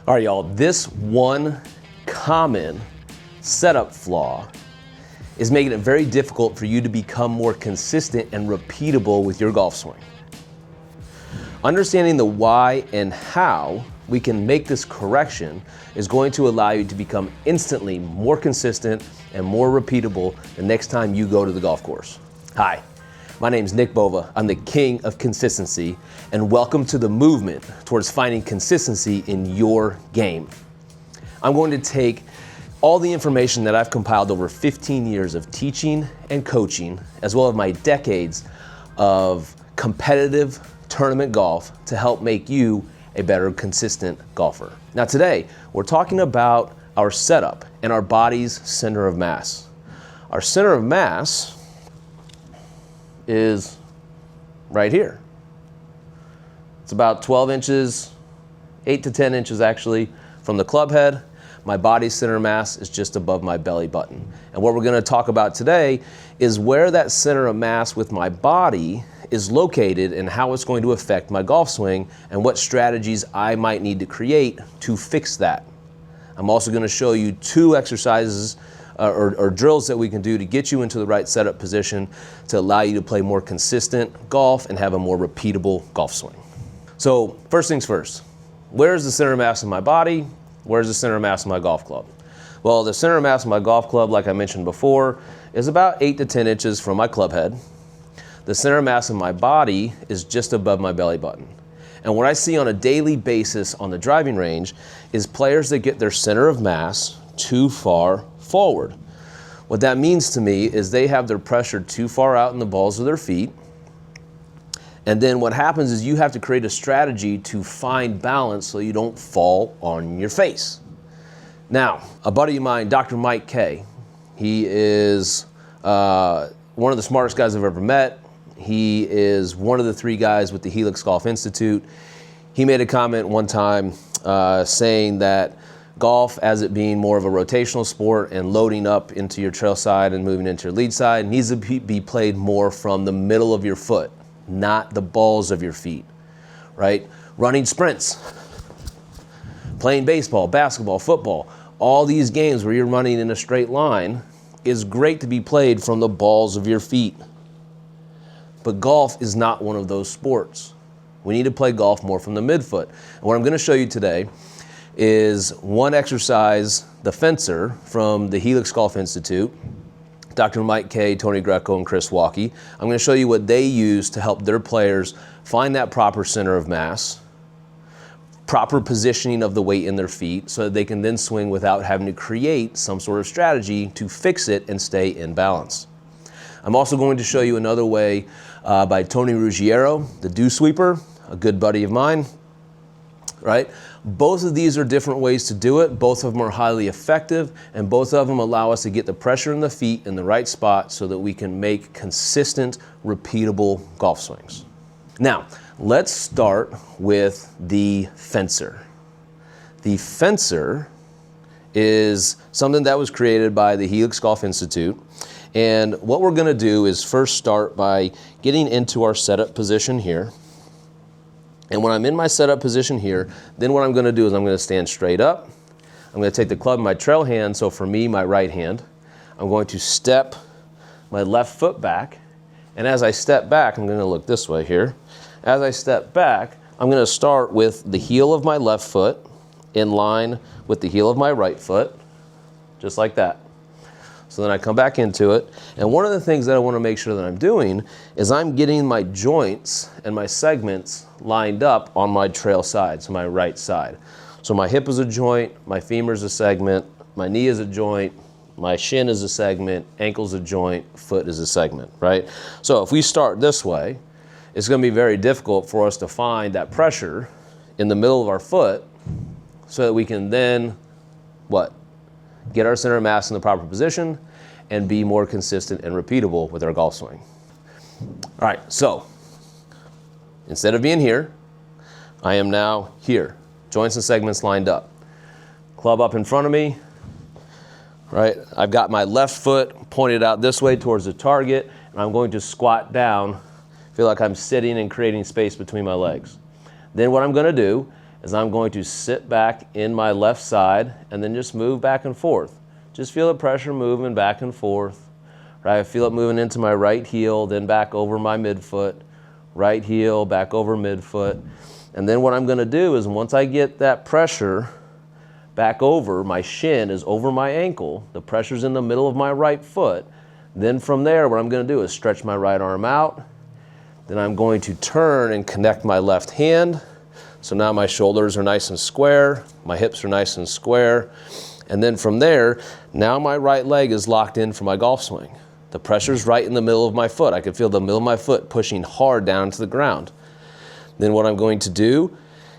All right, y'all, this one common setup flaw is making it very difficult for you to become more consistent and repeatable with your golf swing. Understanding the why and how we can make this correction is going to allow you to become instantly more consistent and more repeatable the next time you go to the golf course. Hi, my name is Nick Bova. I'm the king of consistency, and welcome to the movement towards finding consistency in your game. I'm going to take all the information that I've compiled over 15 years of teaching and coaching, as well as my decades of competitive tournament golf, to help make you a better consistent golfer. Now today, we're talking about our setup and our body's center of mass. Our center of mass is right here. It's about 12 inches, 8 to 10 inches actually, from the club head. My body's center of mass is just above my belly button. And what we're gonna talk about today is where that center of mass with my body is located and how it's going to affect my golf swing and what strategies I might need to create to fix that. I'm also gonna show you 2 exercises or drills that we can do to get you into the right setup position to allow you to play more consistent golf and have a more repeatable golf swing. So first things first, where's the center of mass of my body? Where's the center of mass of my golf club? Well, the center of mass of my golf club, like I mentioned before, is about 8 to 10 inches from my club head. The center of mass of my body is just above my belly button. And what I see on a daily basis on the driving range is players that get their center of mass too far forward. What that means to me is they have their pressure too far out in the balls of their feet. And then what happens is you have to create a strategy to find balance so you don't fall on your face. Now, a buddy of mine, Dr. Mike K, he is one of the smartest guys I've ever met. He is one of the 3 guys with the Helix Golf Institute. He made a comment one time saying that golf, as it being more of a rotational sport and loading up into your trail side and moving into your lead side, needs to be played more from the middle of your foot, not the balls of your feet, right? Running sprints, playing baseball, basketball, football, all these games where you're running in a straight line is great to be played from the balls of your feet. But golf is not one of those sports. We need to play golf more from the midfoot. And what I'm gonna show you today is one exercise, the fencer from the Helix Golf Institute, Dr. Mike K, Tony Greco, and Chris Walkie. I'm gonna show you what they use to help their players find that proper center of mass, proper positioning of the weight in their feet so that they can then swing without having to create some sort of strategy to fix it and stay in balance. I'm also going to show you another way by Tony Ruggiero, the dew sweeper, a good buddy of mine, right? Both of these are different ways to do it. Both of them are highly effective, and both of them allow us to get the pressure in the feet in the right spot so that we can make consistent, repeatable golf swings. Now, let's start with the fencer. The fencer is something that was created by the Helix Golf Institute. And what we're gonna do is first start by getting into our setup position here. And when I'm in my setup position here, then what I'm gonna do is I'm gonna stand straight up. I'm gonna take the club in my trail hand, so for me, my right hand. I'm going to step my left foot back. And as I step back, I'm gonna look this way here. As I step back, I'm gonna start with the heel of my left foot in line with the heel of my right foot, just like that. So then I come back into it. And one of the things that I wanna make sure that I'm doing is I'm getting my joints and my segments lined up on my trail side, so my right side. So my hip is a joint, my femur is a segment, my knee is a joint, my shin is a segment, ankle's a joint, foot is a segment, right? So if we start this way, it's gonna be very difficult for us to find that pressure in the middle of our foot so that we can then, what? Get our center of mass in the proper position and be more consistent and repeatable with our golf swing. All right, so instead of being here, I am now here. Joints and segments lined up. Club up in front of me, right? I've got my left foot pointed out this way towards the target, and I'm going to squat down, feel like I'm sitting and creating space between my legs. Then what I'm gonna do is I'm going to sit back in my left side and then just move back and forth. Just feel the pressure moving back and forth, right? I feel it moving into my right heel, then back over my midfoot, right heel, back over midfoot. And then what I'm gonna do is once I get that pressure back over, my shin is over my ankle, the pressure's in the middle of my right foot. Then from there, what I'm gonna do is stretch my right arm out. Then I'm going to turn and connect my left hand. So now my shoulders are nice and square, my hips are nice and square. And then from there, now my right leg is locked in for my golf swing. The pressure's right in the middle of my foot. I can feel the middle of my foot pushing hard down to the ground. Then what I'm going to do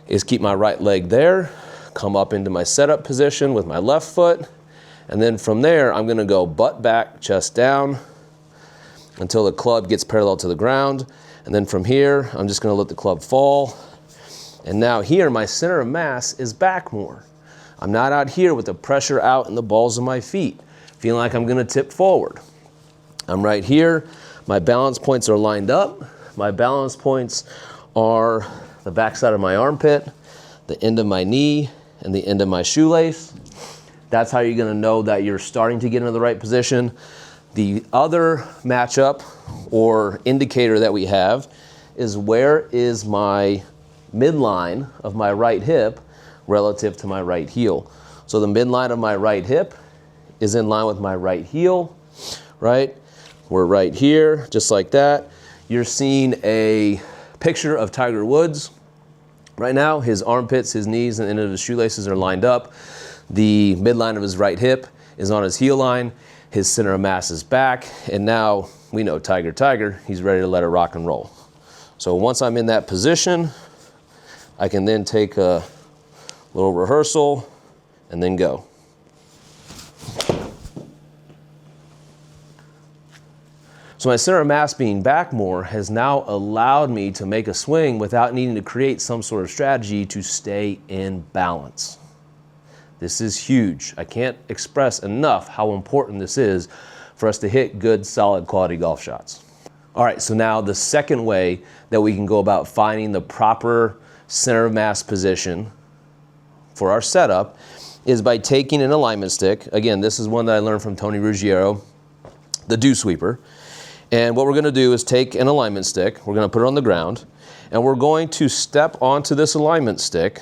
is keep my right leg there, come up into my setup position with my left foot, and then from there, I'm gonna go butt back, chest down, until the club gets parallel to the ground. And then from here, I'm just gonna let the club fall. And now here, my center of mass is back more. I'm not out here with the pressure out in the balls of my feet, feeling like I'm gonna tip forward. I'm right here, my balance points are lined up. My balance points are the backside of my armpit, the end of my knee, and the end of my shoelace. That's how you're gonna know that you're starting to get into the right position. The other matchup or indicator that we have is where is my midline of my right hip relative to my right heel. So the midline of my right hip is in line with my right heel, right? We're right here, just like that. You're seeing a picture of Tiger Woods. Right now, his armpits, his knees, and the end of his shoelaces are lined up. The midline of his right hip is on his heel line. His center of mass is back. And now we know Tiger, he's ready to let it rock and roll. So once I'm in that position, I can then take a little rehearsal and then go. So my center of mass being back more has now allowed me to make a swing without needing to create some sort of strategy to stay in balance. This is huge. I can't express enough how important this is for us to hit good, solid, quality golf shots. All right, so now the second way that we can go about finding the proper center of mass position for our setup is by taking an alignment stick. Again, this is one that I learned from Tony Ruggiero, the dew sweeper. And what we're gonna do is take an alignment stick, we're gonna put it on the ground, and we're going to step onto this alignment stick,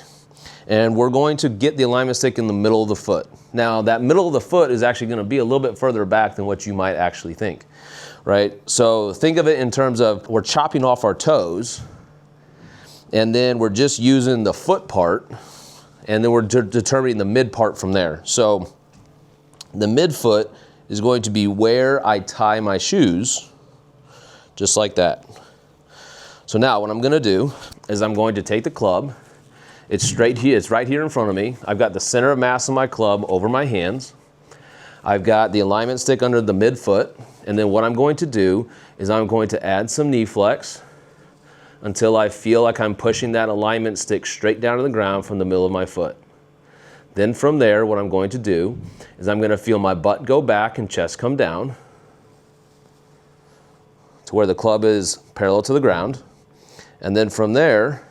and we're going to get the alignment stick in the middle of the foot. Now, that middle of the foot is actually gonna be a little bit further back than what you might actually think, right? So think of it in terms of we're chopping off our toes, and then we're just using the foot part, and then we're determining the mid part from there. So the midfoot is going to be where I tie my shoes, just like that. So now what I'm gonna do is I'm going to take the club. It's straight here, it's right here in front of me. I've got the center of mass of my club over my hands. I've got the alignment stick under the midfoot. And then what I'm going to do is I'm going to add some knee flex until I feel like I'm pushing that alignment stick straight down to the ground from the middle of my foot. Then from there, what I'm going to do is I'm gonna feel my butt go back and chest come down to where the club is parallel to the ground. And then from there,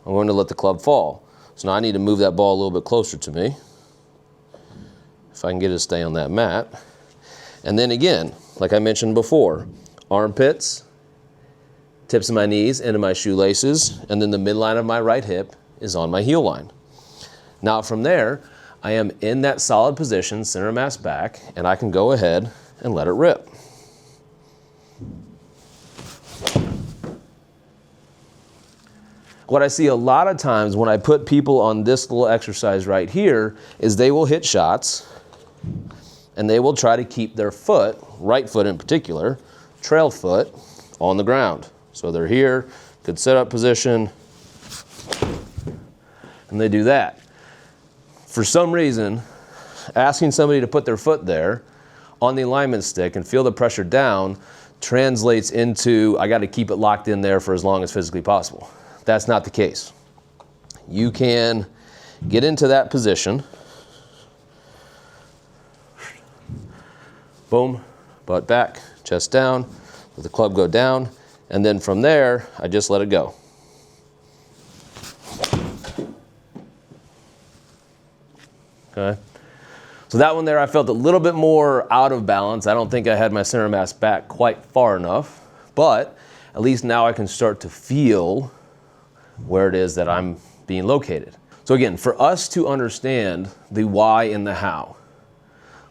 I'm going to let the club fall. So now I need to move that ball a little bit closer to me, if I can get it to stay on that mat. And then again, like I mentioned before, armpits, tips of my knees, into my shoelaces, and then the midline of my right hip is on my heel line. Now from there, I am in that solid position, center of mass back, and I can go ahead and let it rip. What I see a lot of times when I put people on this little exercise right here is they will hit shots and they will try to keep their foot, right foot in particular, trail foot, on the ground. So they're here, good setup position, and they do that. For some reason, asking somebody to put their foot there on the alignment stick and feel the pressure down translates into, I gotta keep it locked in there for as long as physically possible. That's not the case. You can get into that position. Boom, butt back, chest down, let the club go down, and then from there, I just let it go. okay? So that one there, I felt a little bit more out of balance. I don't think I had my center of mass back quite far enough, but at least now I can start to feel where it is that I'm being located. So again, for us to understand the why and the how,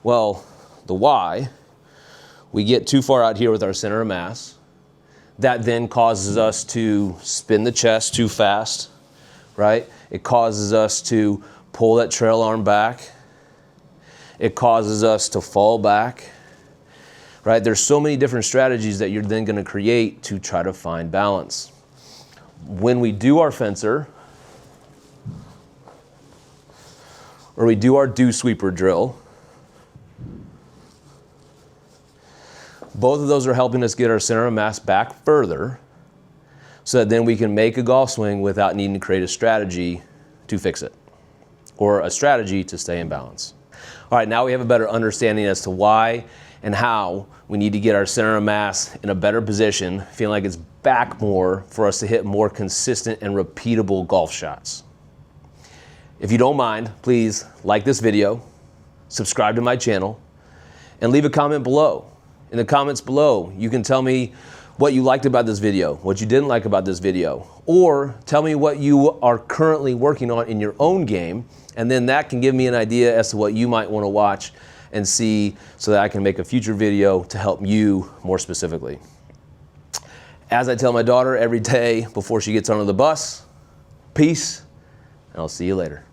well, the why, we get too far out here with our center of mass. That then causes us to spin the chest too fast, right? It causes us to pull that trail arm back. It causes us to fall back, right? There's so many different strategies that you're then going to create to try to find balance. When we do our fencer, or we do our dew sweeper drill, both of those are helping us get our center of mass back further so that then we can make a golf swing without needing to create a strategy to fix it or a strategy to stay in balance. All right, now we have a better understanding as to why and how we need to get our center of mass in a better position, feeling like it's back more for us to hit more consistent and repeatable golf shots. If you don't mind, please like this video, subscribe to my channel, and leave a comment below. In the comments below, you can tell me what you liked about this video, what you didn't like about this video, or tell me what you are currently working on in your own game, and then that can give me an idea as to what you might want to watch and see so that I can make a future video to help you more specifically. As I tell my daughter every day before she gets onto the bus, peace, and I'll see you later.